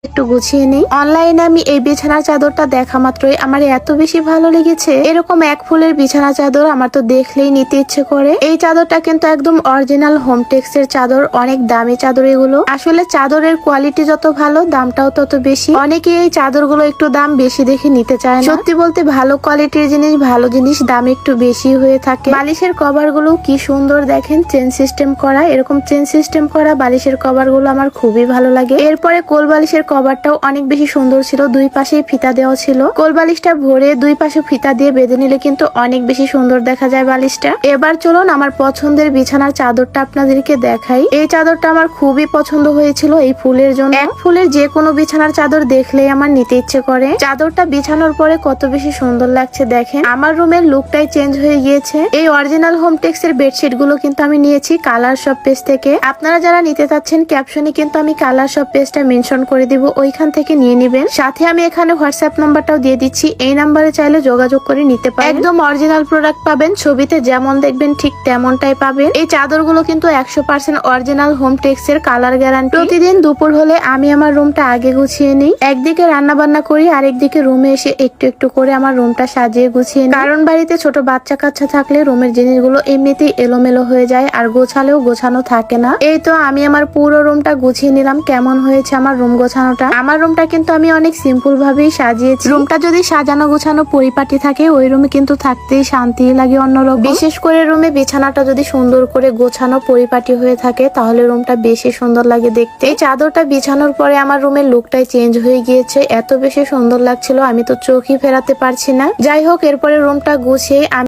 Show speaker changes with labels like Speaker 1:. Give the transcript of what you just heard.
Speaker 1: একটু গুছিয়ে নেই। অনলাইনে আমি এই বিছানার চাদরটা দেখা মাত্রই আমার এত বেশি ভালো লেগেছে। এরকম এক ফুলের বিছানা চাদর আমার তো দেখলেই নিতে ইচ্ছে করে। এই চাদরটা কিন্তু একদম অরিজিনাল হোমটেক্স এর চাদর, অনেক দামি চাদর এগুলো। আসলে চাদরের কোয়ালিটি যত ভালো, দামটাও তত বেশি। অনেকে এই চাদরগুলো একটু দাম বেশি দেখে নিতে চায় না। সত্যি বলতে ভালো কোয়ালিটির জিনিস, ভালো জিনিস দাম একটু বেশি হয়ে থাকে। বালিশের কভার গুলো কি সুন্দর দেখেন, চেন সিস্টেম করা। এরকম চেন সিস্টেম করা বালিশের কভার গুলো আমার খুবই ভালো লাগে। এরপরে কোল বালিশের কভারটাও অনেক বেশি সুন্দর ছিল, দুই পাশেই ফিতা দেওয়া ছিল। কোল বালিশটা ভরে দুই পাশে ফিতা দিয়ে বেঁধে নিলে কিন্তু অনেক বেশি সুন্দর দেখা যায় বালিশটা। এবার চলুন আমার পছন্দের বিছানার চাদরটা আপনাদেরকে দেখাই। এই চাদরটা আমার খুবই পছন্দ হয়েছিল এই ফুলের জন্য। এক ফুলের যে কোনো বিছানার চাদর দেখলেই আমার নিতে ইচ্ছে করে। চাদরটা বিছানোর পরে কত বেশি সুন্দর লাগছে দেখেন। আমার রুমের লুকটাই চেঞ্জ হয়ে গিয়েছে। এই অরিজিনাল হোমটেক্স এর বেডশিট গুলো কিন্তু আমি নিয়েছি কালার শপ পেজ থেকে। আপনারা যারা নিতে চাচ্ছেন ক্যাপশনে কিন্তু আমি কালার শপ পেজটা মেনশন করে দিব, ওইখান থেকে নিয়ে নিবেন। সাথে আমি এখানে হোয়াটসঅ্যাপ নাম্বারটাও দিয়ে দিচ্ছি, এই নাম্বারে চাইলে যোগাযোগ করে নিতে পারেন। একদম অরিজিনাল প্রোডাক্ট পাবেন, ছবিতে যেমন দেখবেন ঠিক তেমনটাই পাবেন। এই চাদরগুলো কিন্তু 100% অরিজিনাল হোমটেক্স এর, কালার গ্যারান্টি। প্রতিদিন দুপুর হলে আমি আমার রুমটা আগে গুছিয়ে নিই। একদিকে রান্না বান্না করি, আরেকদিকে রুমে এসে একটু একটু করে আমার রুমটা সাজিয়ে গুছিয়ে নিই। কারণ বাড়িতে ছোট বাচ্চা কাচ্চা থাকলে রুমের জিনিসগুলো এমনিতেই এলোমেলো হয়ে যায়, আর গোছালেও গোছানো থাকে না। এই তো আমি আমার পুরো রুমটা গুছিয়ে নিলাম। কেমন হয়েছে আমার রুম গোছানোটা? আমার রুমটা কিন্তু আমি অনেক সিম্পল ভাবেই সাজিয়েছি। রুমটা যদি সাজানো গোছানো পরিপাটি থাকে, ওই রুমে কিন্তু থাকতেই শান্তি লাগে অন্যরকম। বিশেষ করে রুমে বিছানাটা যদি সুন্দর করে গোছানো পরিপাটি হয়ে থাকে, তাহলে রুমটা বেশি সুন্দর লাগে দেখতে। এই চাদরটা বিছানোর পরে আমার রুমের লুকটাই চেঞ্জ হয়ে গিয়েছে। এত বেশি সুন্দর লাগছিল, আমি তো চোখই ফেরাতে পারছি না। যাই হোক, এরপরে রুমটা গুছিয়ে